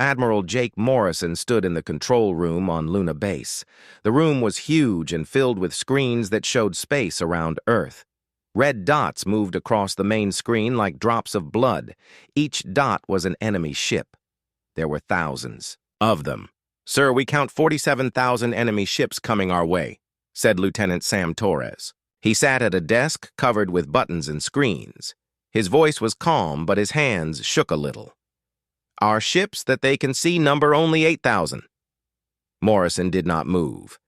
Admiral Jake Morrison stood in the control room on Luna Base. The room was huge and filled with screens that showed space around Earth. Red dots moved across the main screen like drops of blood. Each dot was an enemy ship. There were thousands of them. "Sir, we count 47,000 enemy ships coming our way," said Lieutenant Sam Torres. He sat at a desk covered with buttons and screens. His voice was calm, but his hands shook a little. "Our ships that they can see number only 8,000. Morrison did not move.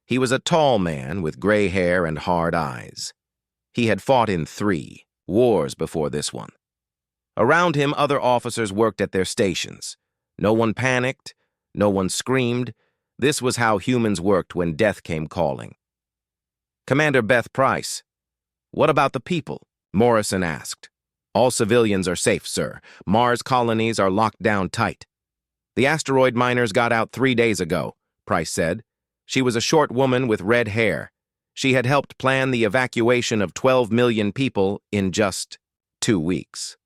He was a tall man with gray hair and hard eyes. He had fought in 3 wars before this one. Around him, other officers worked at their stations. No one panicked, no one screamed. This was how humans worked when death came calling. "Commander Beth Price, what about the people?" Morrison asked. "All civilians are safe, sir. Mars colonies are locked down tight." "The asteroid miners got out 3 days ago," Price said. She was a short woman with red hair. She had helped plan the evacuation of 12 million people in just 2 weeks.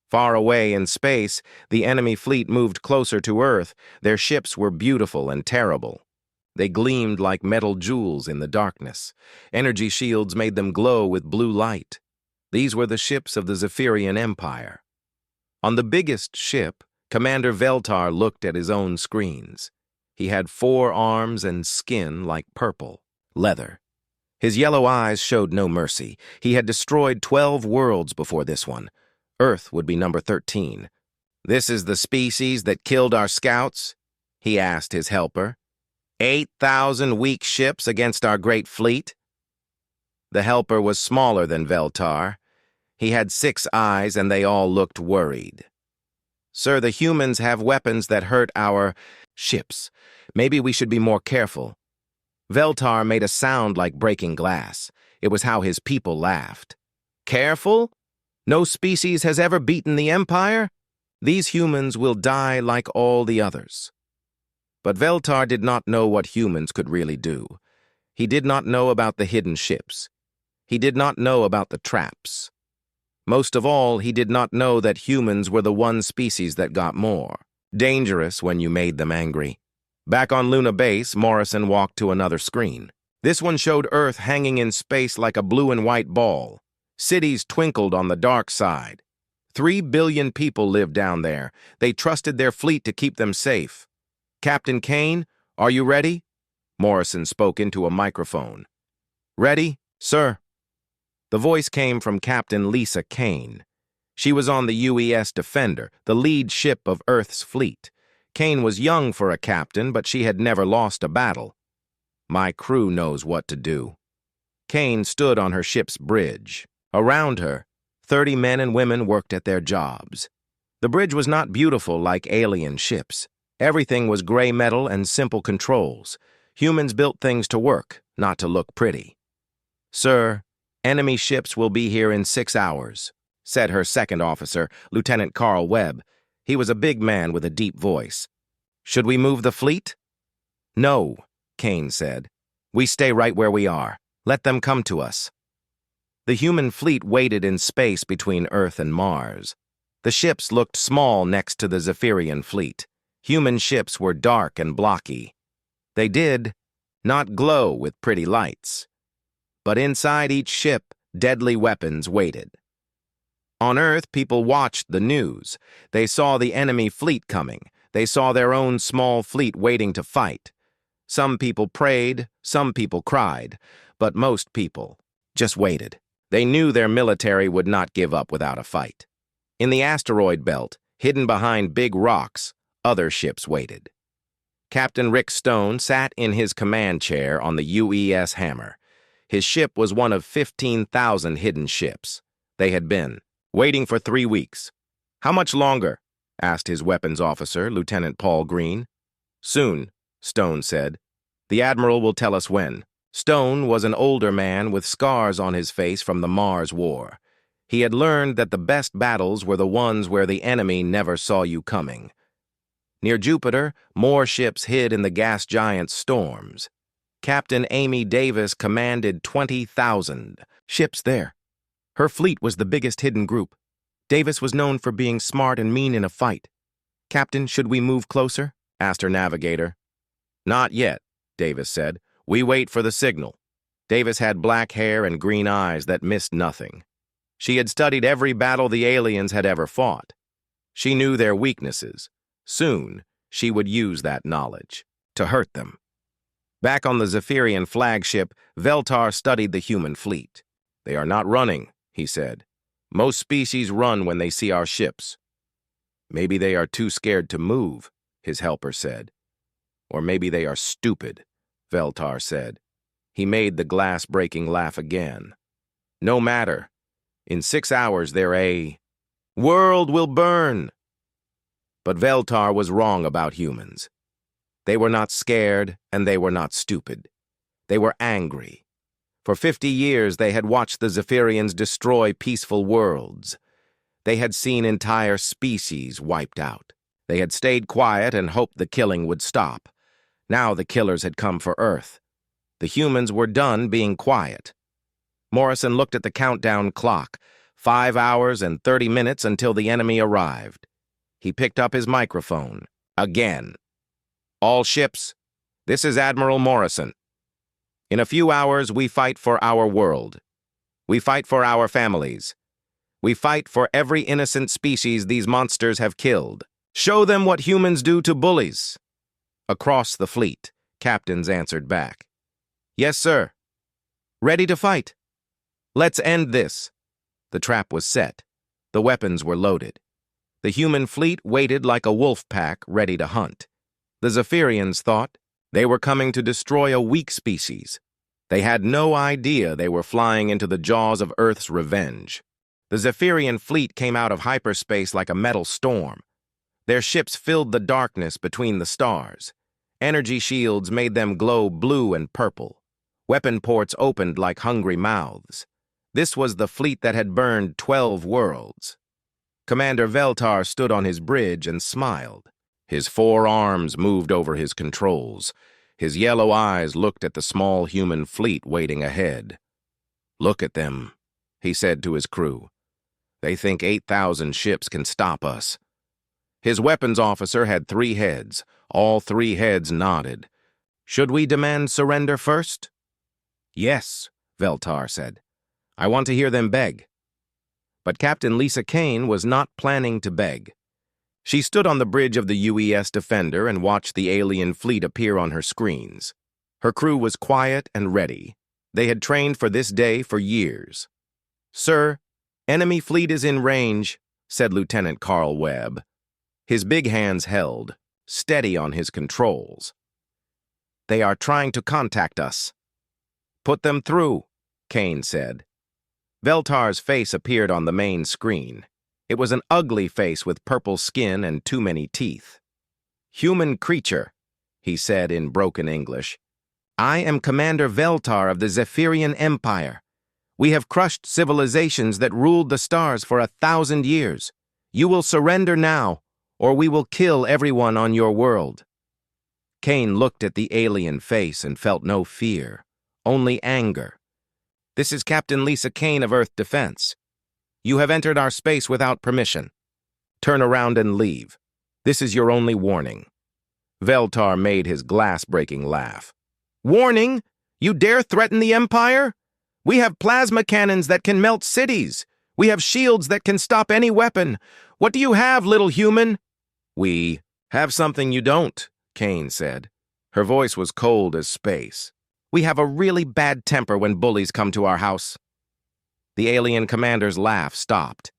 Far away in space, the enemy fleet moved closer to Earth. Their ships were beautiful and terrible. They gleamed like metal jewels in the darkness. Energy shields made them glow with blue light. These were the ships of the Zephyrian Empire. On the biggest ship, Commander Veltar looked at his own screens. He had 4 arms and skin like purple leather. His yellow eyes showed no mercy. He had destroyed 12 worlds before this one. Earth would be number 13. "This is the species that killed our scouts?" he asked his helper. 8,000 weak ships against our great fleet?" The helper was smaller than Veltar. He had 6 eyes, and they all looked worried. "Sir, the humans have weapons that hurt our ships. Maybe we should be more careful." Veltar made a sound like breaking glass. It was how his people laughed. "Careful? No species has ever beaten the Empire? These humans will die like all the others." But Veltar did not know what humans could really do. He did not know about the hidden ships. He did not know about the traps. Most of all, he did not know that humans were the one species that got more dangerous when you made them angry. Back on Luna Base, Morrison walked to another screen. This one showed Earth hanging in space like a blue and white ball. Cities twinkled on the dark side. 3 billion people lived down there. They trusted their fleet to keep them safe. "Captain Kane, are you ready?" Morrison spoke into a microphone. "Ready, sir." The voice came from Captain Lisa Kane. She was on the UES Defender, the lead ship of Earth's fleet. Kane was young for a captain, but she had never lost a battle. "My crew knows what to do." Kane stood on her ship's bridge. Around her, 30 men and women worked at their jobs. The bridge was not beautiful like alien ships. Everything was gray metal and simple controls. Humans built things to work, not to look pretty. "Sir, enemy ships will be here in 6 hours," said her second officer, Lieutenant Carl Webb. He was a big man with a deep voice. "Should we move the fleet?" "No," Kane said. "We stay right where we are. Let them come to us." The human fleet waited in space between Earth and Mars. The ships looked small next to the Zephyrian fleet. Human ships were dark and blocky. They did not glow with pretty lights. But inside each ship, deadly weapons waited. On Earth, people watched the news. They saw the enemy fleet coming. They saw their own small fleet waiting to fight. Some people prayed, some people cried, but most people just waited. They knew their military would not give up without a fight. In the asteroid belt, hidden behind big rocks, other ships waited. Captain Rick Stone sat in his command chair on the UES Hammer. His ship was one of 15,000 hidden ships. They had been waiting for 3 weeks. "How much longer?" asked his weapons officer, Lieutenant Paul Green. "Soon," Stone said. "The Admiral will tell us when." Stone was an older man with scars on his face from the Mars War. He had learned that the best battles were the ones where the enemy never saw you coming. Near Jupiter, more ships hid in the gas giant's storms. Captain Amy Davis commanded 20,000 ships there. Her fleet was the biggest hidden group. Davis was known for being smart and mean in a fight. "Captain, should we move closer?" asked her navigator. "Not yet," Davis said. "We wait for the signal." Davis had black hair and green eyes that missed nothing. She had studied every battle the aliens had ever fought. She knew their weaknesses. Soon, she would use that knowledge to hurt them. Back on the Zephyrian flagship, Veltar studied the human fleet. "They are not running," he said. "Most species run when they see our ships." "Maybe they are too scared to move," his helper said. "Or maybe they are stupid," Veltar said. He made the glass-breaking laugh again. "No matter. In 6 hours, their world will burn." But Veltar was wrong about humans. They were not scared, and they were not stupid. They were angry. For 50 years, they had watched the Zephyrians destroy peaceful worlds. They had seen entire species wiped out. They had stayed quiet and hoped the killing would stop. Now the killers had come for Earth. The humans were done being quiet. Morrison looked at the countdown clock. 5 hours and 30 minutes until the enemy arrived. He picked up his microphone. Again. "All ships, this is Admiral Morrison. In a few hours, we fight for our world. We fight for our families. We fight for every innocent species these monsters have killed. Show them what humans do to bullies." Across the fleet, captains answered back. "Yes, sir. Ready to fight. Let's end this." The trap was set. The weapons were loaded. The human fleet waited like a wolf pack ready to hunt. The Zephyrians thought they were coming to destroy a weak species. They had no idea they were flying into the jaws of Earth's revenge. The Zephyrian fleet came out of hyperspace like a metal storm. Their ships filled the darkness between the stars. Energy shields made them glow blue and purple. Weapon ports opened like hungry mouths. This was the fleet that had burned 12 worlds. Commander Veltar stood on his bridge and smiled. His 4 arms moved over his controls. His yellow eyes looked at the small human fleet waiting ahead. "Look at them," he said to his crew. "They think 8,000 ships can stop us." His weapons officer had 3 heads. All 3 heads nodded. "Should we demand surrender first?" "Yes," Veltar said. "I want to hear them beg." But Captain Lisa Kane was not planning to beg. She stood on the bridge of the UES Defender and watched the alien fleet appear on her screens. Her crew was quiet and ready. They had trained for this day for years. "Sir, enemy fleet is in range," said Lieutenant Carl Webb. His big hands held, steady on his controls. "They are trying to contact us." "Put them through," Kane said. Veltar's face appeared on the main screen. It was an ugly face with purple skin and too many teeth. "Human creature," he said in broken English. "I am Commander Veltar of the Zephyrian Empire. We have crushed civilizations that ruled the stars for 1,000 years. You will surrender now, or we will kill everyone on your world." Kane looked at the alien face and felt no fear, only anger. "This is Captain Lisa Kane of Earth Defense. You have entered our space without permission. Turn around and leave. This is your only warning." Veltar made his glass-breaking laugh. "Warning? You dare threaten the Empire? We have plasma cannons that can melt cities. We have shields that can stop any weapon. What do you have, little human?" "We have something you don't," Kane said. Her voice was cold as space. "We have a really bad temper when bullies come to our house." The alien commander's laugh stopped.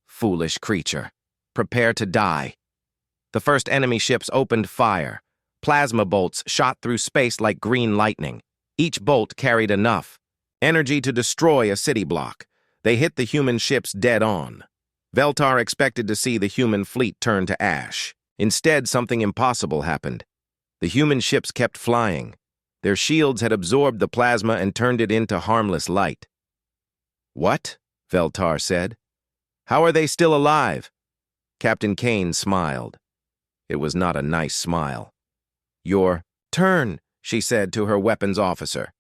"Foolish creature. Prepare to die." The first enemy ships opened fire. Plasma bolts shot through space like green lightning. Each bolt carried enough energy to destroy a city block. They hit the human ships dead on. Veltar expected to see the human fleet turn to ash. Instead, something impossible happened. The human ships kept flying. Their shields had absorbed the plasma and turned it into harmless light. "What?" Veltar said. "How are they still alive?" Captain Kane smiled. It was not a nice smile. "Your turn," she said to her weapons officer.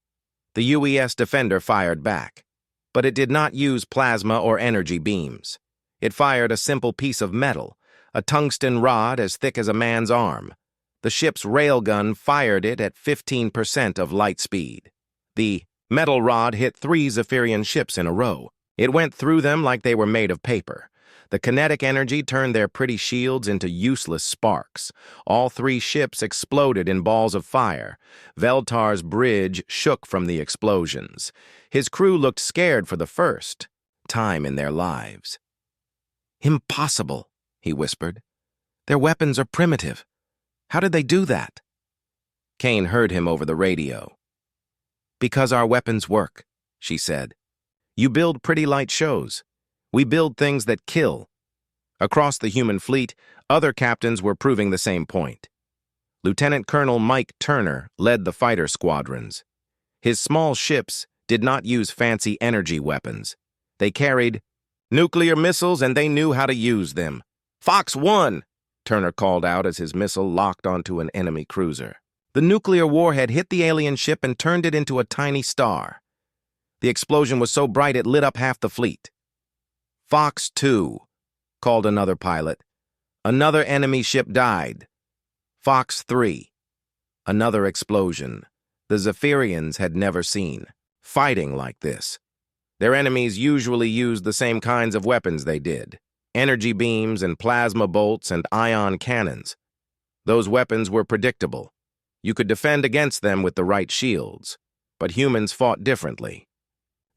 The UES Defender fired back. But it did not use plasma or energy beams. It fired a simple piece of metal, a tungsten rod as thick as a man's arm. The ship's railgun fired it at 15% of light speed. The metal rod hit 3 Zephyrian ships in a row. It went through them like they were made of paper. The kinetic energy turned their pretty shields into useless sparks. All 3 ships exploded in balls of fire. Veltar's bridge shook from the explosions. His crew looked scared for the first time in their lives. "Impossible," he whispered. "Their weapons are primitive. How did they do that?" Kane heard him over the radio. "Because our weapons work," she said. "You build pretty light shows. We build things that kill." Across the human fleet, other captains were proving the same point. Lieutenant Colonel Mike Turner led the fighter squadrons. His small ships did not use fancy energy weapons. They carried nuclear missiles, and they knew how to use them. "Fox 1!" Turner called out as his missile locked onto an enemy cruiser. The nuclear warhead hit the alien ship and turned it into a tiny star. The explosion was so bright it lit up half the fleet. "Fox 2, called another pilot. Another enemy ship died. "Fox 3. Another explosion. The Zephyrians had never seen fighting like this. Their enemies usually used the same kinds of weapons they did: energy beams and plasma bolts and ion cannons. Those weapons were predictable. You could defend against them with the right shields, but humans fought differently.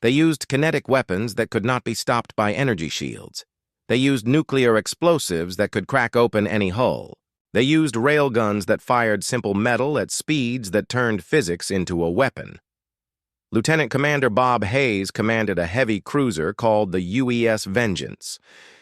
They used kinetic weapons that could not be stopped by energy shields. They used nuclear explosives that could crack open any hull. They used railguns that fired simple metal at speeds that turned physics into a weapon. Lieutenant Commander Bob Hayes commanded a heavy cruiser called the UES Vengeance.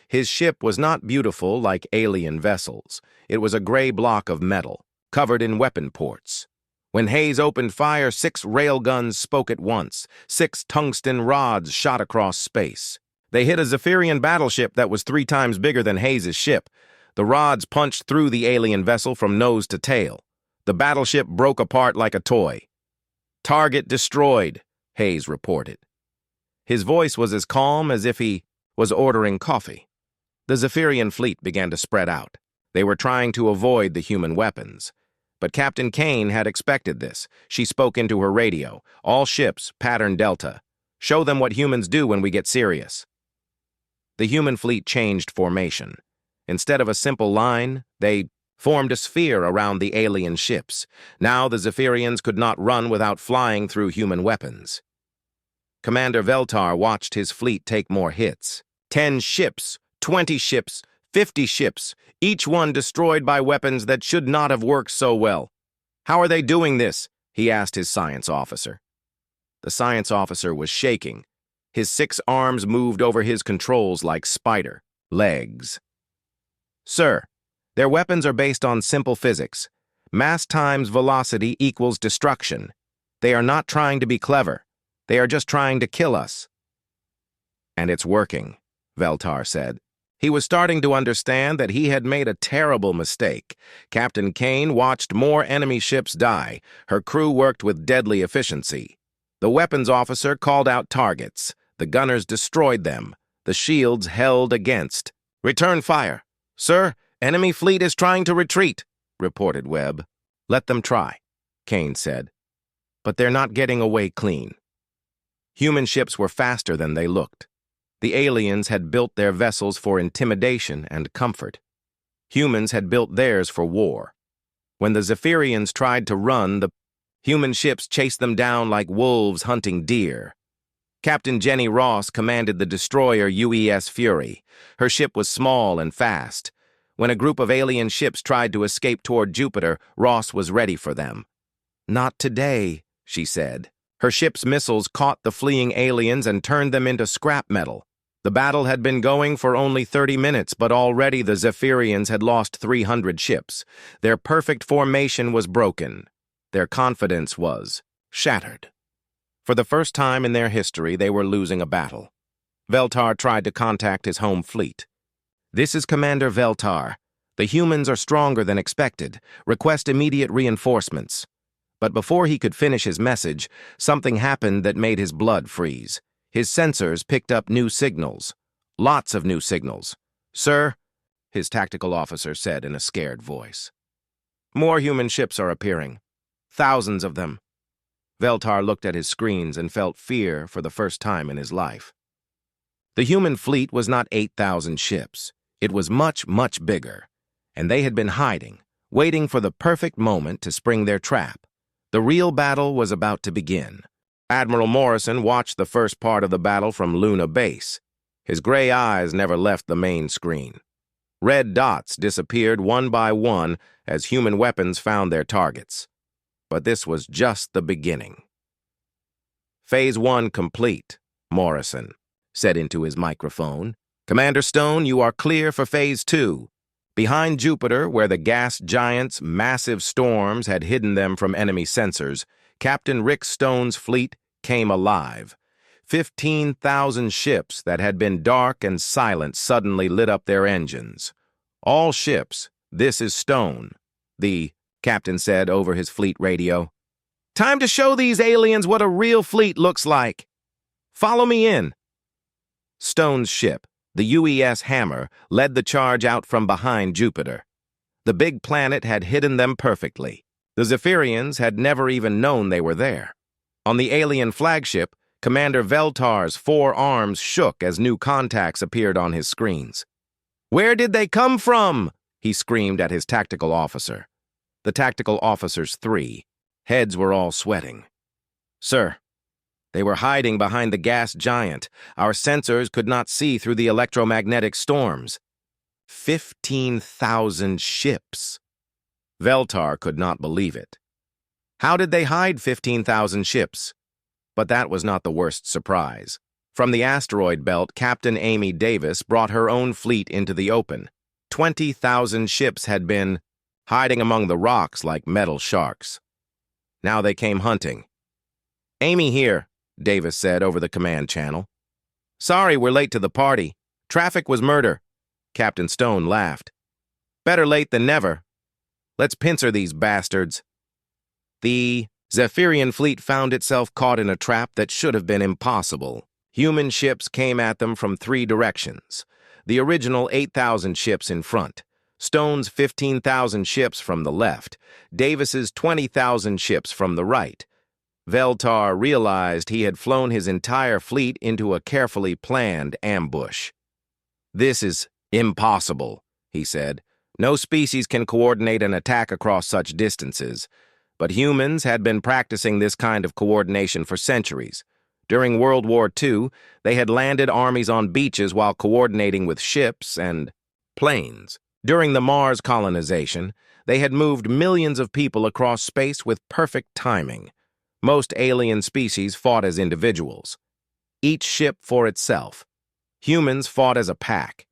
His ship was not beautiful like alien vessels. It was a gray block of metal, covered in weapon ports. When Hayes opened fire, 6 railguns spoke at once. 6 tungsten rods shot across space. They hit a Zephyrian battleship that was 3 times bigger than Hayes' ship. The rods punched through the alien vessel from nose to tail. The battleship broke apart like a toy. "Target destroyed," Hayes reported. His voice was as calm as if he was ordering coffee. The Zephyrian fleet began to spread out. They were trying to avoid the human weapons. But Captain Kane had expected this. She spoke into her radio. "All ships, pattern Delta. Show them what humans do when we get serious." The human fleet changed formation. Instead of a simple line, they formed a sphere around the alien ships. Now the Zephyrians could not run without flying through human weapons. Commander Veltar watched his fleet take more hits. 10 ships, 20 ships, 50 ships, each one destroyed by weapons that should not have worked so well. "How are they doing this?" he asked his science officer. The science officer was shaking. His 6 arms moved over his controls like spider legs. "Sir, their weapons are based on simple physics. Mass times velocity equals destruction. They are not trying to be clever. They are just trying to kill us." "And it's working," Veltar said. He was starting to understand that he had made a terrible mistake. Captain Kane watched more enemy ships die. Her crew worked with deadly efficiency. The weapons officer called out targets. The gunners destroyed them. The shields held against. "Return fire." "Sir, enemy fleet is trying to retreat," reported Webb. "Let them try," Kane said. "But they're not getting away clean." Human ships were faster than they looked. The aliens had built their vessels for intimidation and comfort. Humans had built theirs for war. When the Zephyrians tried to run, the human ships chased them down like wolves hunting deer. Captain Jenny Ross commanded the destroyer UES Fury. Her ship was small and fast. When a group of alien ships tried to escape toward Jupiter, Ross was ready for them. "Not today," she said. Her ship's missiles caught the fleeing aliens and turned them into scrap metal. The battle had been going for only 30 minutes, but already the Zephyrians had lost 300 ships. Their perfect formation was broken. Their confidence was shattered. For the first time in their history, they were losing a battle. Veltar tried to contact his home fleet. "This is Commander Veltar. The humans are stronger than expected. Request immediate reinforcements." But before he could finish his message, something happened that made his blood freeze. His sensors picked up new signals. Lots of new signals. "Sir, his tactical officer said in a scared voice. More human ships are appearing. Thousands of them. Veltar looked at his screens and felt fear for the first time in his life. The human fleet was not 8,000 ships. It was much, much bigger. And they had been hiding, waiting for the perfect moment to spring their trap. The real battle was about to begin. Admiral Morrison watched the first part of the battle from Luna Base. His gray eyes never left the main screen. Red dots disappeared one by one as human weapons found their targets. But this was just the beginning. Phase 1 complete, Morrison said into his microphone. Commander Stone, you are clear for Phase 2. Behind Jupiter, where the gas giants' massive storms had hidden them from enemy sensors, Captain Rick Stone's fleet came alive. 15,000 ships that had been dark and silent suddenly lit up their engines. All ships, this is Stone, the captain said over his fleet radio. Time to show these aliens what a real fleet looks like. Follow me in. Stone's ship, the UES Hammer, led the charge out from behind Jupiter. The big planet had hidden them perfectly. The Zephyrians had never even known they were there. On the alien flagship, Commander Veltar's 4 arms shook as new contacts appeared on his screens. Where did they come from? He screamed at his tactical officer. The tactical officer's 3. Heads were all sweating. Sir, they were hiding behind the gas giant. Our sensors could not see through the electromagnetic storms. 15,000 ships. Veltar could not believe it. How did they hide 15,000 ships? But that was not the worst surprise. From the asteroid belt, Captain Amy Davis brought her own fleet into the open. 20,000 ships had been hiding among the rocks like metal sharks. Now they came hunting. Amy here, Davis said over the command channel. Sorry, we're late to the party. Traffic was murder. Captain Stone laughed. Better late than never. Let's pincer these bastards. The Zephyrian fleet found itself caught in a trap that should have been impossible. Human ships came at them from 3 directions. The original 8,000 ships in front. Stone's 15,000 ships from the left, Davis's 20,000 ships from the right. Veltar realized he had flown his entire fleet into a carefully planned ambush. This is impossible, he said. No species can coordinate an attack across such distances. But humans had been practicing this kind of coordination for centuries. During World War II, they had landed armies on beaches while coordinating with ships and planes. During the Mars colonization, they had moved millions of people across space with perfect timing. Most alien species fought as individuals. Each ship for itself. Humans fought as a pack.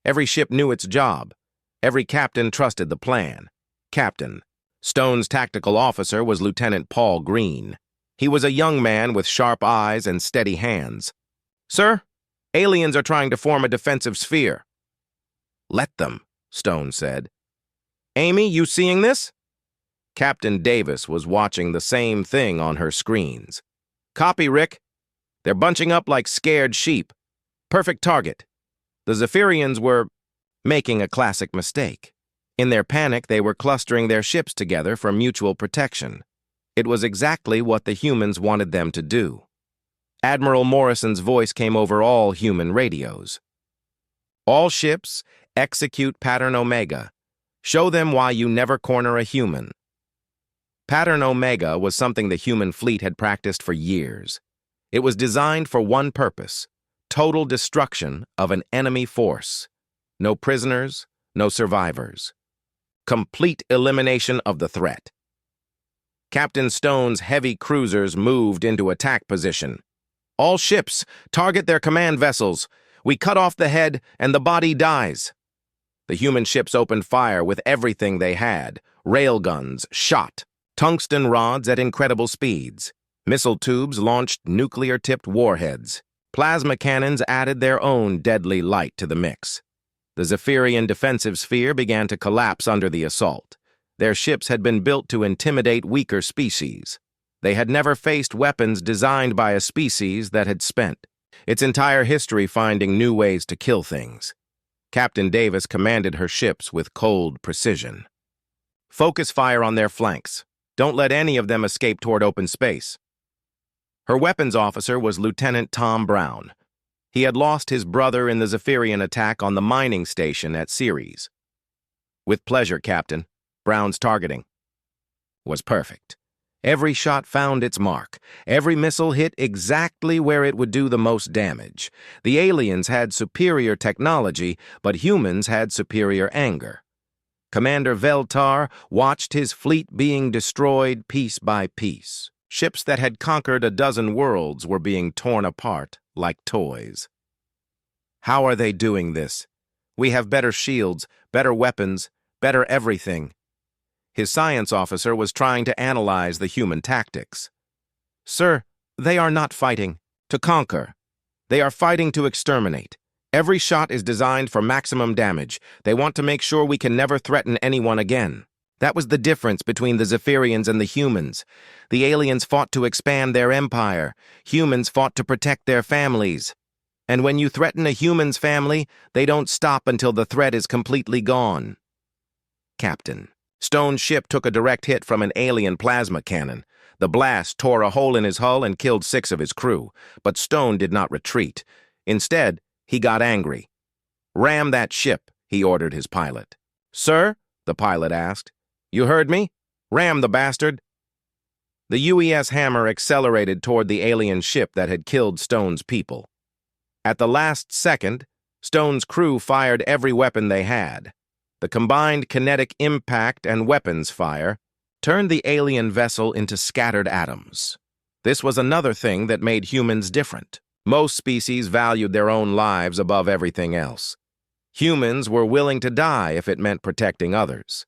Every ship knew its job. Every captain trusted the plan. Captain. Stone's tactical officer was Lieutenant Paul Green. He was a young man with sharp eyes and steady hands. Sir, aliens are trying to form a defensive sphere. Let them, Stone said. Amy, you seeing this? Captain Davis was watching the same thing on her screens. Copy, Rick. They're bunching up like scared sheep. Perfect target. The Zephyrians were making a classic mistake. In their panic, they were clustering their ships together for mutual protection. It was exactly what the humans wanted them to do. Admiral Morrison's voice came over all human radios. All ships, execute Pattern Omega. Show them why you never corner a human. Pattern Omega was something the human fleet had practiced for years. It was designed for one purpose: total destruction of an enemy force. No prisoners, no survivors. Complete elimination of the threat. Captain Stone's heavy cruisers moved into attack position. All ships, target their command vessels. We cut off the head and the body dies. The human ships opened fire with everything they had: railguns, shot, tungsten rods at incredible speeds. Missile tubes launched nuclear-tipped warheads. Plasma cannons added their own deadly light to the mix. The Zephyrian defensive sphere began to collapse under the assault. Their ships had been built to intimidate weaker species. They had never faced weapons designed by a species that had spent its entire history finding new ways to kill things. Captain Davis commanded her ships with cold precision. Focus fire on their flanks. Don't let any of them escape toward open space. Her weapons officer was Lieutenant Tom Brown. He had lost his brother in the Zephyrian attack on the mining station at Ceres. With pleasure, Captain. Brown's targeting was perfect. Every shot found its mark. Every missile hit exactly where it would do the most damage. The aliens had superior technology, but humans had superior anger. Commander Veltar watched his fleet being destroyed piece by piece. Ships that had conquered a dozen worlds were being torn apart like toys. How are they doing this? We have better shields, better weapons, better everything. His science officer was trying to analyze the human tactics. Sir, they are not fighting to conquer. They are fighting to exterminate. Every shot is designed for maximum damage. They want to make sure we can never threaten anyone again. That was the difference between the Zephyrians and the humans. The aliens fought to expand their empire. Humans fought to protect their families. And when you threaten a human's family, they don't stop until the threat is completely gone. Captain. Stone's ship took a direct hit from an alien plasma cannon. The blast tore a hole in his hull and killed 6 of his crew, but Stone did not retreat. Instead, he got angry. "Ram that ship," he ordered his pilot. "Sir?" the pilot asked. "You heard me? Ram the bastard." The UES Hammer accelerated toward the alien ship that had killed Stone's people. At the last second, Stone's crew fired every weapon they had. The combined kinetic impact and weapons fire turned the alien vessel into scattered atoms. This was another thing that made humans different. Most species valued their own lives above everything else. Humans were willing to die if it meant protecting others.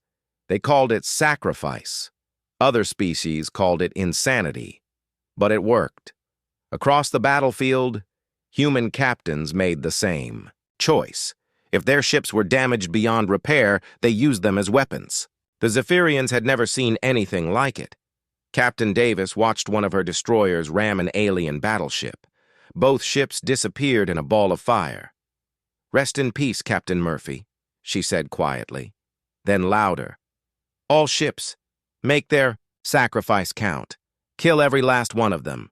They called it sacrifice. Other species called it insanity. But it worked. Across the battlefield, human captains made the same choice. If their ships were damaged beyond repair, they used them as weapons. The Zephyrians had never seen anything like it. Captain Davis watched one of her destroyers ram an alien battleship. Both ships disappeared in a ball of fire. "Rest in peace, Captain Murphy," she said quietly. Then louder, "All ships, make their sacrifice count. Kill every last one of them."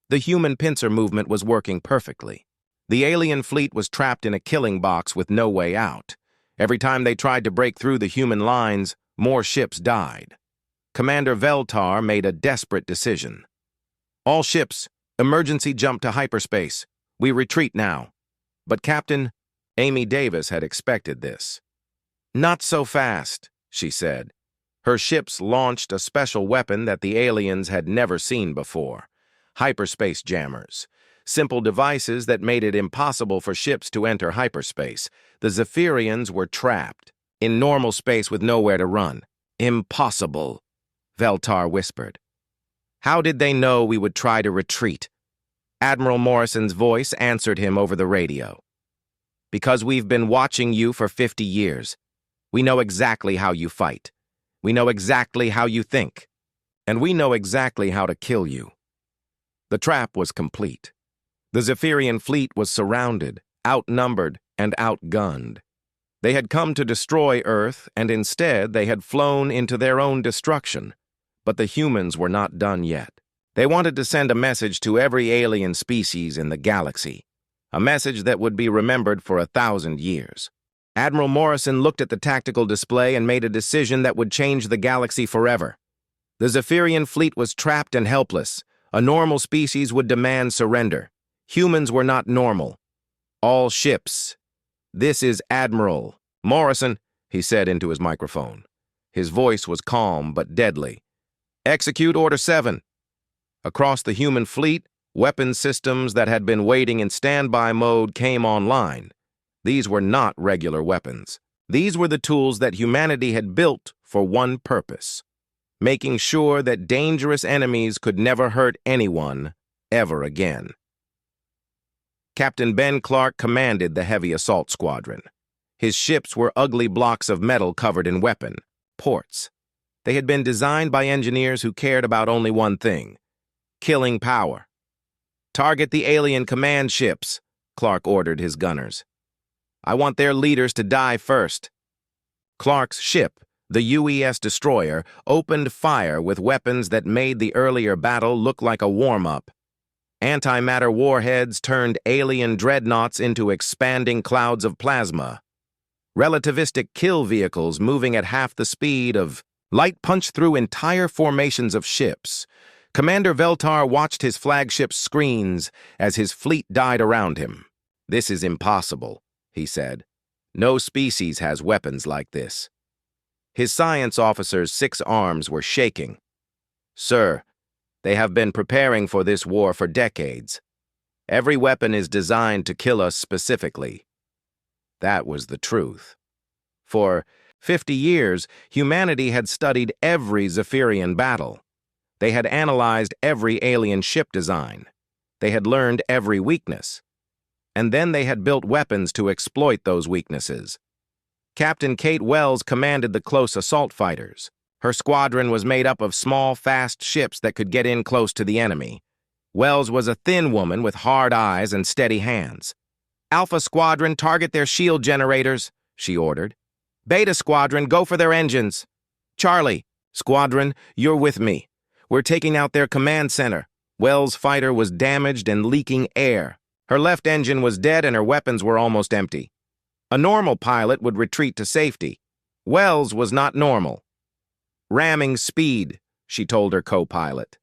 The human pincer movement was working perfectly. The alien fleet was trapped in a killing box with no way out. Every time they tried to break through the human lines, more ships died. Commander Veltar made a desperate decision. "All ships, emergency jump to hyperspace. We retreat now." But Captain Amy Davis had expected this. "Not so fast," she said. Her ships launched a special weapon that the aliens had never seen before. Hyperspace jammers. Simple devices that made it impossible for ships to enter hyperspace. The Zephyrians were trapped in normal space with nowhere to run. "Impossible," Veltar whispered. "How did they know we would try to retreat?" Admiral Morrison's voice answered him over the radio. "Because we've been watching you for 50 years. We know exactly how you fight. We know exactly how you think. And we know exactly how to kill you." The trap was complete. The Zephyrian fleet was surrounded, outnumbered, and outgunned. They had come to destroy Earth, and instead they had flown into their own destruction. But the humans were not done yet. They wanted to send a message to every alien species in the galaxy, a message that would be remembered for 1,000 years. Admiral Morrison looked at the tactical display and made a decision that would change the galaxy forever. The Zephyrian fleet was trapped and helpless. A normal species would demand surrender. Humans were not normal. "All ships. This is Admiral Morrison," he said into his microphone. His voice was calm but deadly. "Execute Order 7. Across the human fleet, weapon systems that had been waiting in standby mode came online. These were not regular weapons. These were the tools that humanity had built for one purpose: making sure that dangerous enemies could never hurt anyone ever again. Captain Ben Clark commanded the heavy assault squadron. His ships were ugly blocks of metal covered in weapon ports. They had been designed by engineers who cared about only one thing: killing power. "Target the alien command ships," Clark ordered his gunners. I want their leaders to die first." Clark's ship, the UES destroyer, opened fire with weapons that made the earlier battle look like a warm-up. Antimatter warheads turned alien dreadnoughts into expanding clouds of plasma. Relativistic kill vehicles moving at half the speed of light punched through entire formations of ships. Commander Veltar watched his flagship's screens as his fleet died around him. "This is impossible," he said. "No species has weapons like this." His science officer's 6 arms were shaking. "Sir, they have been preparing for this war for decades. Every weapon is designed to kill us specifically." That was the truth. For 50 years, humanity had studied every Zephyrian battle. They had analyzed every alien ship design. They had learned every weakness. And then they had built weapons to exploit those weaknesses. Captain Kate Wells commanded the close assault fighters. Her squadron was made up of small, fast ships that could get in close to the enemy. Wells was a thin woman with hard eyes and steady hands. "Alpha Squadron, target their shield generators," she ordered. "Beta Squadron, go for their engines. Charlie, Squadron, you're with me. We're taking out their command center." Wells' fighter was damaged and leaking air. Her left engine was dead and her weapons were almost empty. A normal pilot would retreat to safety. Wells was not normal. "Ramming speed," she told her co-pilot.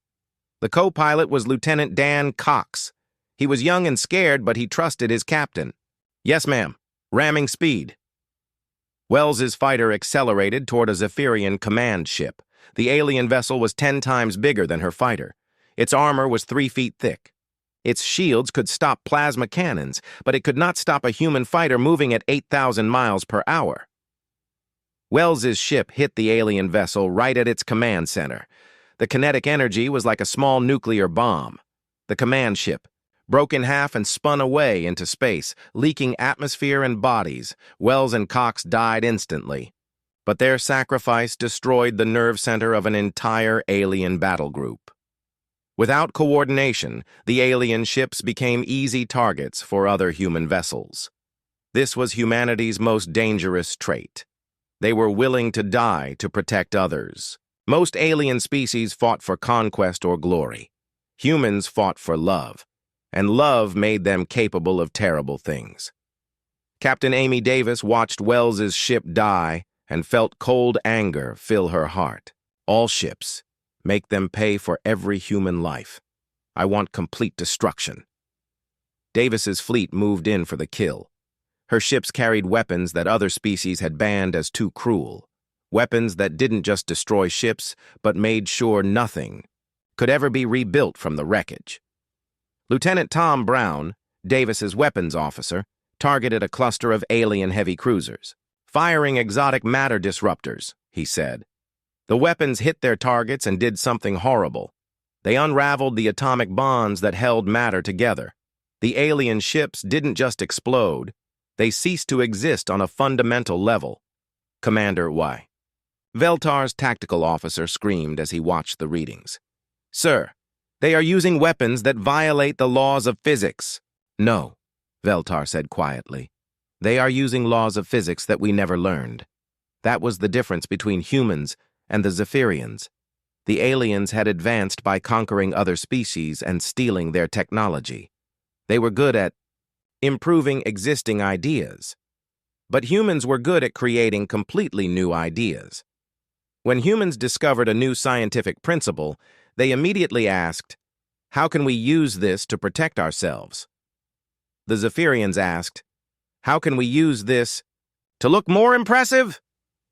The co-pilot was Lieutenant Dan Cox. He was young and scared, but he trusted his captain. "Yes, ma'am. Ramming speed." Wells's fighter accelerated toward a Zephyrian command ship. The alien vessel was 10 times bigger than her fighter. Its armor was 3 feet thick. Its shields could stop plasma cannons, but it could not stop a human fighter moving at 8,000 miles per hour. Wells's ship hit the alien vessel right at its command center. The kinetic energy was like a small nuclear bomb. The command ship broke in half and spun away into space, leaking atmosphere and bodies. Wells and Cox died instantly. But their sacrifice destroyed the nerve center of an entire alien battle group. Without coordination, the alien ships became easy targets for other human vessels. This was humanity's most dangerous trait. They were willing to die to protect others. Most alien species fought for conquest or glory. Humans fought for love, and love made them capable of terrible things. Captain Amy Davis watched Wells's ship die and felt cold anger fill her heart. "All ships, make them pay for every human life. I want complete destruction." Davis's fleet moved in for the kill. Her ships carried weapons that other species had banned as too cruel. Weapons that didn't just destroy ships, but made sure nothing could ever be rebuilt from the wreckage. Lieutenant Tom Brown, Davis's weapons officer, targeted a cluster of alien heavy cruisers. "Firing exotic matter disruptors," he said. The weapons hit their targets and did something horrible. They unraveled the atomic bonds that held matter together. The alien ships didn't just explode. They ceased to exist on a fundamental level. "Commander Y." Veltar's tactical officer screamed as he watched the readings. "Sir, they are using weapons that violate the laws of physics." "No," Veltar said quietly. "They are using laws of physics that we never learned." That was the difference between humans and the Zephyrians. The aliens had advanced by conquering other species and stealing their technology. They were good at improving existing ideas. But humans were good at creating completely new ideas. When humans discovered a new scientific principle, they immediately asked, "How can we use this to protect ourselves?" The Zephyrians asked, "How can we use this to look more impressive?"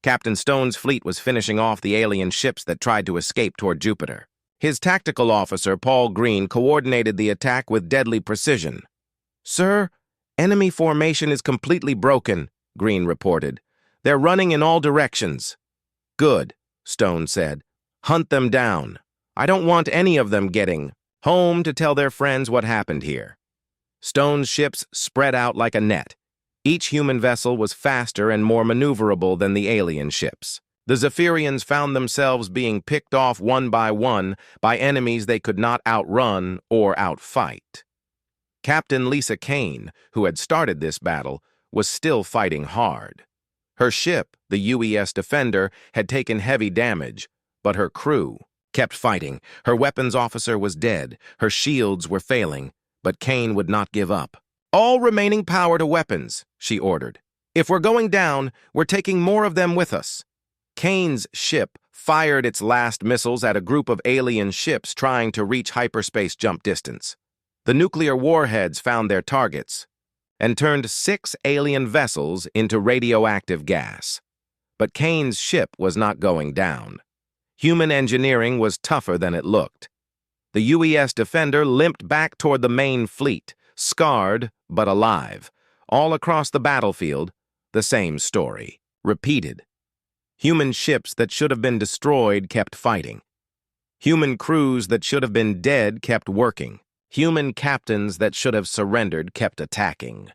Captain Stone's fleet was finishing off the alien ships that tried to escape toward Jupiter. His tactical officer, Paul Green, coordinated the attack with deadly precision. "Sir, enemy formation is completely broken," Green reported. "They're running in all directions." "Good," Stone said. "Hunt them down. I don't want any of them getting home to tell their friends what happened here." Stone's ships spread out like a net. Each human vessel was faster and more maneuverable than the alien ships. The Zephyrians found themselves being picked off one by enemies they could not outrun or outfight. Captain Lisa Kane, who had started this battle, was still fighting hard. Her ship, the UES Defender, had taken heavy damage, but her crew kept fighting. Her weapons officer was dead, her shields were failing, but Kane would not give up. "All remaining power to weapons," she ordered. "If we're going down, we're taking more of them with us." Kane's ship fired its last missiles at a group of alien ships trying to reach hyperspace jump distance. The nuclear warheads found their targets and turned 6 alien vessels into radioactive gas. But Kane's ship was not going down. Human engineering was tougher than it looked. The UES Defender limped back toward the main fleet, scarred but alive. All across the battlefield, the same story, repeated. Human ships that should have been destroyed kept fighting. Human crews that should have been dead kept working. Human captains that should have surrendered kept attacking.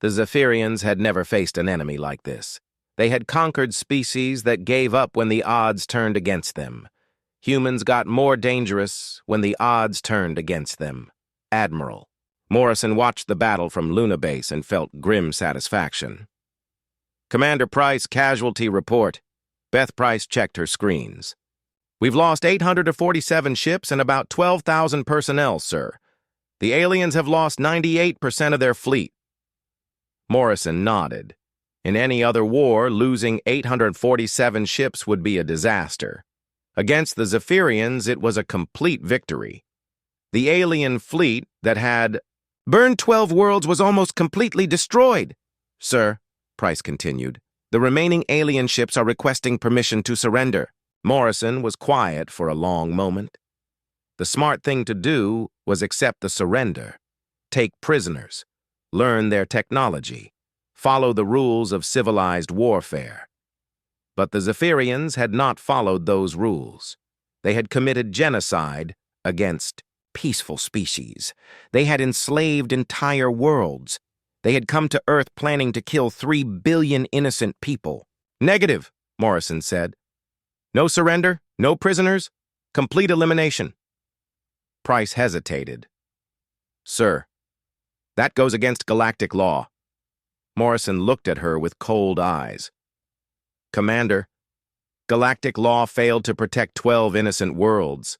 The Zephyrians had never faced an enemy like this. They had conquered species that gave up when the odds turned against them. Humans got more dangerous when the odds turned against them. Admiral. Morrison watched the battle from Luna Base and felt grim satisfaction. "Commander Price, casualty report." Beth Price checked her screens. "We've lost 847 ships and about 12,000 personnel, sir. The aliens have lost 98% of their fleet." Morrison nodded. In any other war, losing 847 ships would be a disaster. Against the Zephyrians, it was a complete victory. The alien fleet that had burned 12 worlds was almost completely destroyed. "Sir," Price continued, "the remaining alien ships are requesting permission to surrender." Morrison was quiet for a long moment. The smart thing to do was accept the surrender, take prisoners, learn their technology, follow the rules of civilized warfare. But the Zephyrians had not followed those rules. They had committed genocide against peaceful species. They had enslaved entire worlds. They had come to Earth planning to kill 3 billion innocent people. "Negative," Morrison said. "No surrender, no prisoners, complete elimination." Price hesitated. "Sir, that goes against galactic law." Morrison looked at her with cold eyes. "Commander, galactic law failed to protect 12 innocent worlds.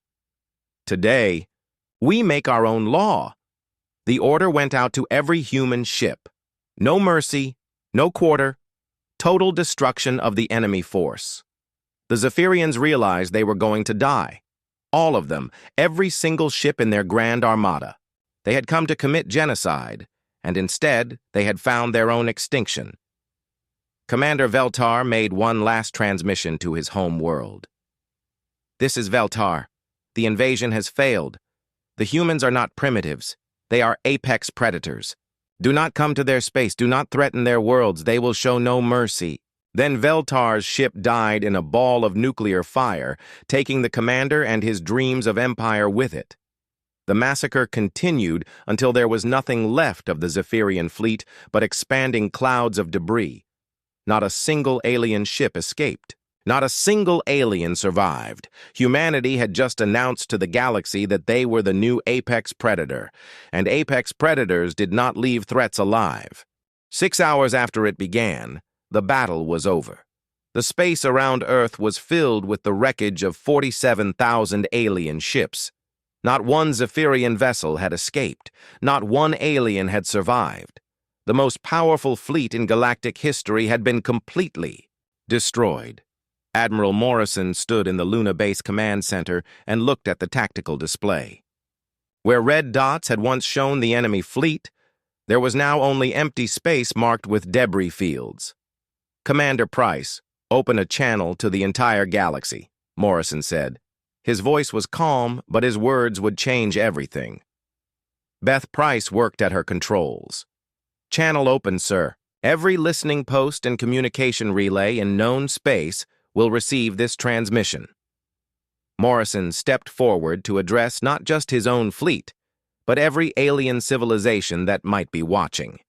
Today, we make our own law. The order went out to every human ship. No mercy, no quarter, total destruction of the enemy force. The Zephyrians realized they were going to die. All of them, every single ship in their grand armada. They had come to commit genocide, and instead they had found their own extinction. Commander Veltar made one last transmission to his home world. "This is Veltar. The invasion has failed. The humans are not primitives. They are apex predators. Do not come to their space. Do not threaten their worlds. They will show no mercy." Then Veltar's ship died in a ball of nuclear fire, taking the commander and his dreams of empire with it. The massacre continued until there was nothing left of the Zephyrian fleet but expanding clouds of debris. Not a single alien ship escaped. Not a single alien survived. Humanity had just announced to the galaxy that they were the new apex predator, and apex predators did not leave threats alive. 6 hours after it began, the battle was over. The space around Earth was filled with the wreckage of 47,000 alien ships. Not one Zephyrian vessel had escaped. Not one alien had survived. The most powerful fleet in galactic history had been completely destroyed. Admiral Morrison stood in the Luna Base Command Center and looked at the tactical display. Where red dots had once shown the enemy fleet, there was now only empty space marked with debris fields. "Commander Price, open a channel to the entire galaxy," Morrison said. His voice was calm, but his words would change everything. Beth Price worked at her controls. "Channel open, sir. Every listening post and communication relay in known space will receive this transmission." Morrison stepped forward to address not just his own fleet, but every alien civilization that might be watching.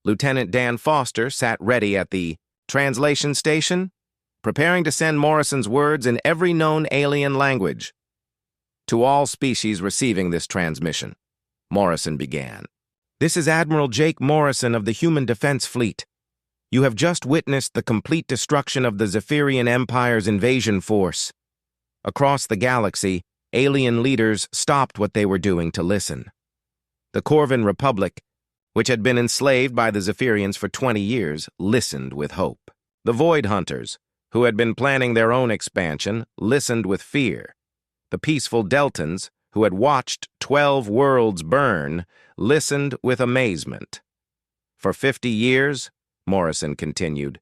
Lieutenant Dan Foster sat ready at the translation station, preparing to send Morrison's words in every known alien language. "To all species receiving this transmission," Morrison began. This is Admiral Jake Morrison of the Human Defense Fleet. You have just witnessed the complete destruction of the Zephyrian Empire's invasion force. Across the galaxy, alien leaders stopped what they were doing to listen. The Corvin Republic, which had been enslaved by the Zephyrians for 20 years, listened with hope. The Void Hunters, who had been planning their own expansion, listened with fear. The peaceful Deltans, who had watched 12 worlds burn, listened with amazement. For 50 years, Morrison continued,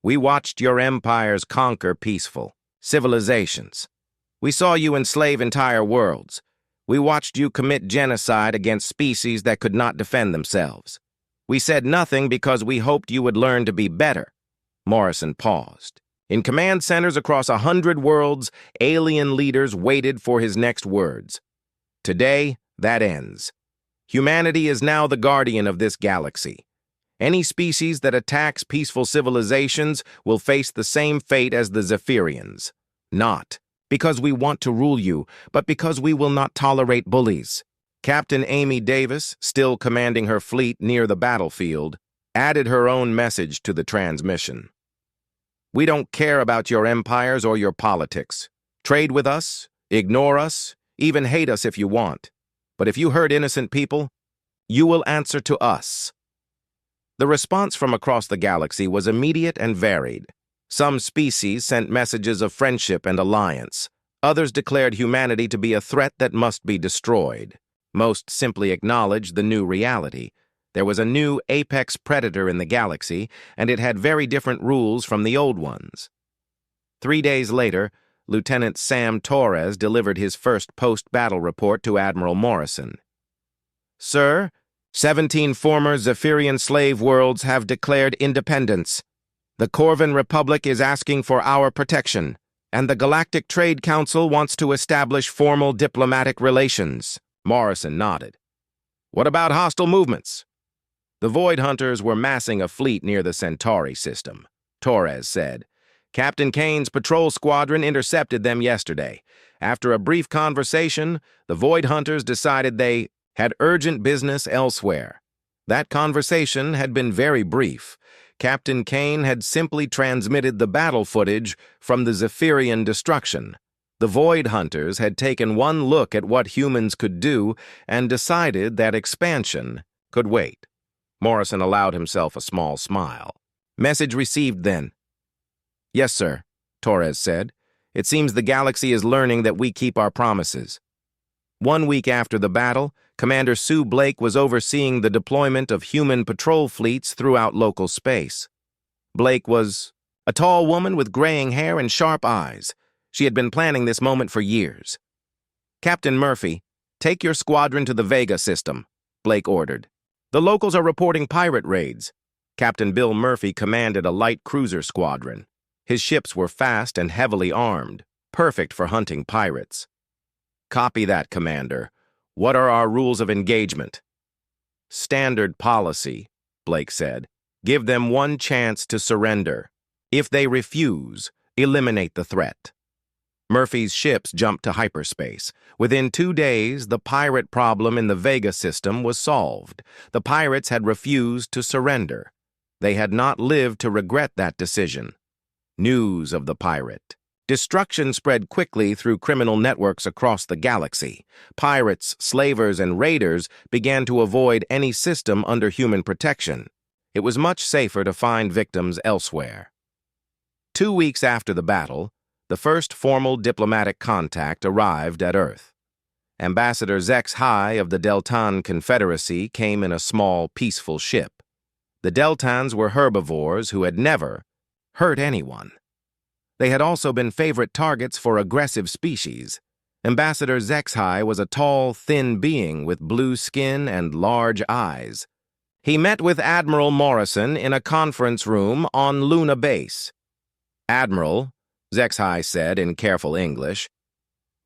we watched your empires conquer peaceful civilizations. We saw you enslave entire worlds. We watched you commit genocide against species that could not defend themselves. We said nothing because we hoped you would learn to be better. Morrison paused. In command centers across 100 worlds, alien leaders waited for his next words. Today, that ends. Humanity is now the guardian of this galaxy. Any species that attacks peaceful civilizations will face the same fate as the Zephyrians. Not because we want to rule you, but because we will not tolerate bullies. Captain Amy Davis, still commanding her fleet near the battlefield, added her own message to the transmission. We don't care about your empires or your politics. Trade with us, ignore us, even hate us if you want. But if you hurt innocent people, you will answer to us. The response from across the galaxy was immediate and varied. Some species sent messages of friendship and alliance. Others declared humanity to be a threat that must be destroyed. Most simply acknowledged the new reality. There was a new apex predator in the galaxy, and it had very different rules from the old ones. 3 days later, Lieutenant Sam Torres delivered his first post-battle report to Admiral Morrison. Sir, 17 former Zephyrian slave worlds have declared independence. The Corvin Republic is asking for our protection, and the Galactic Trade Council wants to establish formal diplomatic relations. Morrison nodded. What about hostile movements? The Void Hunters were massing a fleet near the Centauri system, Torres said. Captain Kane's patrol squadron intercepted them yesterday. After a brief conversation, the Void Hunters decided they had urgent business elsewhere. That conversation had been very brief. Captain Kane had simply transmitted the battle footage from the Zephyrian destruction. The Void Hunters had taken one look at what humans could do and decided that expansion could wait. Morrison allowed himself a small smile. Message received then. Yes, sir, Torres said. It seems the galaxy is learning that we keep our promises. 1 week after the battle, Commander Sue Blake was overseeing the deployment of human patrol fleets throughout local space. Blake was a tall woman with graying hair and sharp eyes. She had been planning this moment for years. Captain Murphy, take your squadron to the Vega system, Blake ordered. The locals are reporting pirate raids. Captain Bill Murphy commanded a light cruiser squadron. His ships were fast and heavily armed, perfect for hunting pirates. Copy that, Commander. What are our rules of engagement? Standard policy, Blake said. Give them one chance to surrender. If they refuse, eliminate the threat. Murphy's ships jumped to hyperspace. Within 2 days, the pirate problem in the Vega system was solved. The pirates had refused to surrender. They had not lived to regret that decision. News of the pirate. Destruction spread quickly through criminal networks across the galaxy. Pirates, slavers, and raiders began to avoid any system under human protection. It was much safer to find victims elsewhere. 2 weeks after the battle, the first formal diplomatic contact arrived at Earth. Ambassador HFY of the Deltan Confederacy came in a small, peaceful ship. The Deltans were herbivores who had never hurt anyone. They had also been favorite targets for aggressive species. Ambassador HFY was a tall, thin being with blue skin and large eyes. He met with Admiral Morrison in a conference room on Luna Base. Admiral, HFY said in careful English,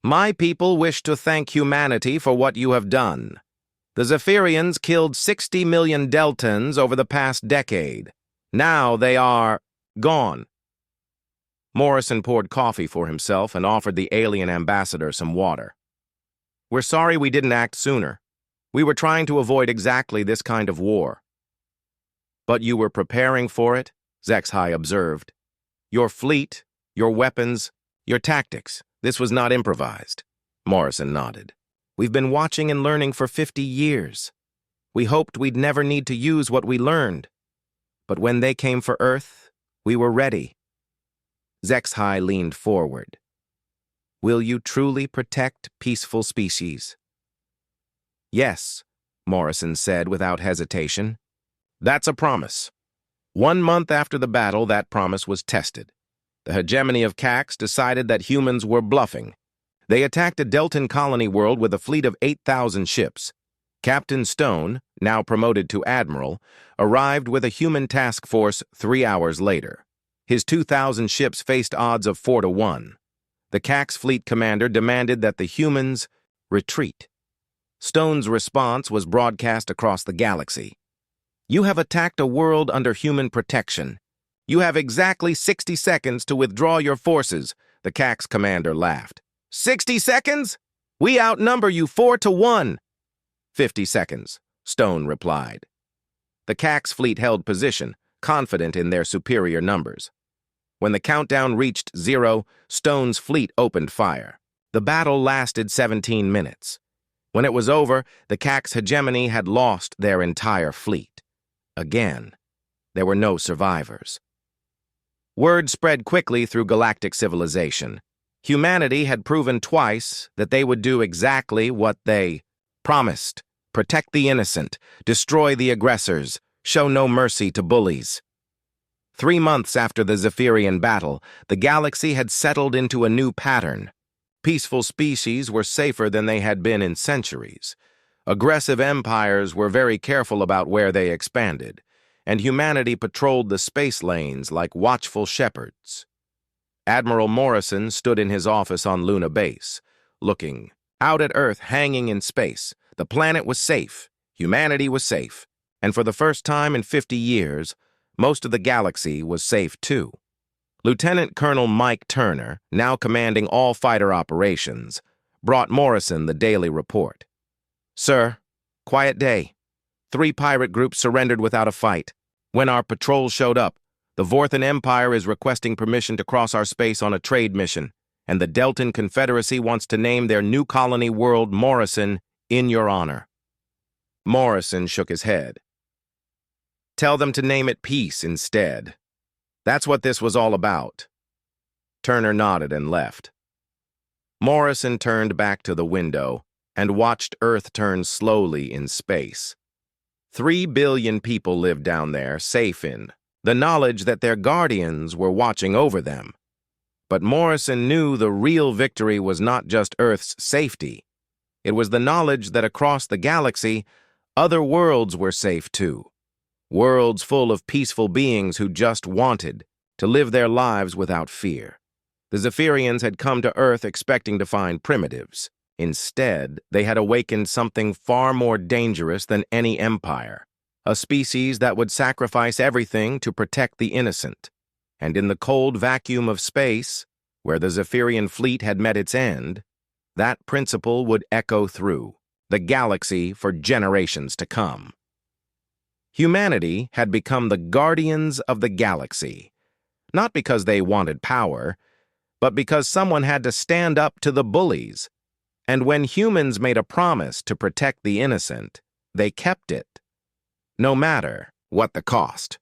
my people wish to thank humanity for what you have done. The Zephyrians killed 60 million Deltans over the past decade. Now they are gone. Morrison poured coffee for himself and offered the alien ambassador some water. We're sorry we didn't act sooner. We were trying to avoid exactly this kind of war. But you were preparing for it, HFY observed. Your fleet, your weapons, your tactics, this was not improvised. Morrison nodded. We've been watching and learning for 50 years. We hoped we'd never need to use what we learned. But when they came for Earth, we were ready. HFY leaned forward. Will you truly protect peaceful species? Yes, Morrison said without hesitation. That's a promise. 1 month after the battle, that promise was tested. The hegemony of Cax decided that humans were bluffing. They attacked a Deltan colony world with a fleet of 8,000 ships. Captain Stone, now promoted to admiral, arrived with a human task force 3 hours later. His 2,000 ships faced odds of 4 to 1. The Cax fleet commander demanded that the humans retreat. Stone's response was broadcast across the galaxy. You have attacked a world under human protection. You have exactly 60 seconds to withdraw your forces, the Cax commander laughed. 60 seconds? We outnumber you 4 to 1. 50 seconds, Stone replied. The Cax fleet held position, confident in their superior numbers. When the countdown reached 0, Stone's fleet opened fire. The battle lasted 17 minutes. When it was over, the Cax hegemony had lost their entire fleet. Again, there were no survivors. Word spread quickly through galactic civilization. Humanity had proven twice that they would do exactly what they promised: protect the innocent, destroy the aggressors, show no mercy to bullies. 3 months after the Zephyrian battle, the galaxy had settled into a new pattern. Peaceful species were safer than they had been in centuries. Aggressive empires were very careful about where they expanded, and humanity patrolled the space lanes like watchful shepherds. Admiral Morrison stood in his office on Luna Base, looking out at Earth hanging in space. The planet was safe, humanity was safe, and for the first time in 50 years, most of the galaxy was safe too. Lieutenant Colonel Mike Turner, now commanding all fighter operations, brought Morrison the daily report. Sir, quiet day. 3 pirate groups surrendered without a fight. When our patrol showed up, the Vorthan Empire is requesting permission to cross our space on a trade mission, and the Deltan Confederacy wants to name their new colony world Morrison in your honor. Morrison shook his head. Tell them to name it Peace instead. That's what this was all about. Turner nodded and left. Morrison turned back to the window and watched Earth turn slowly in space. 3 billion people lived down there, safe in the knowledge that their guardians were watching over them. But Morrison knew the real victory was not just Earth's safety. It was the knowledge that across the galaxy, other worlds were safe too. Worlds full of peaceful beings who just wanted to live their lives without fear. The Zephyrians had come to Earth expecting to find primitives. Instead, they had awakened something far more dangerous than any empire, a species that would sacrifice everything to protect the innocent. And in the cold vacuum of space, where the Zephyrian fleet had met its end, that principle would echo through the galaxy for generations to come. Humanity had become the guardians of the galaxy, not because they wanted power, but because someone had to stand up to the bullies. And when humans made a promise to protect the innocent, they kept it, no matter what the cost.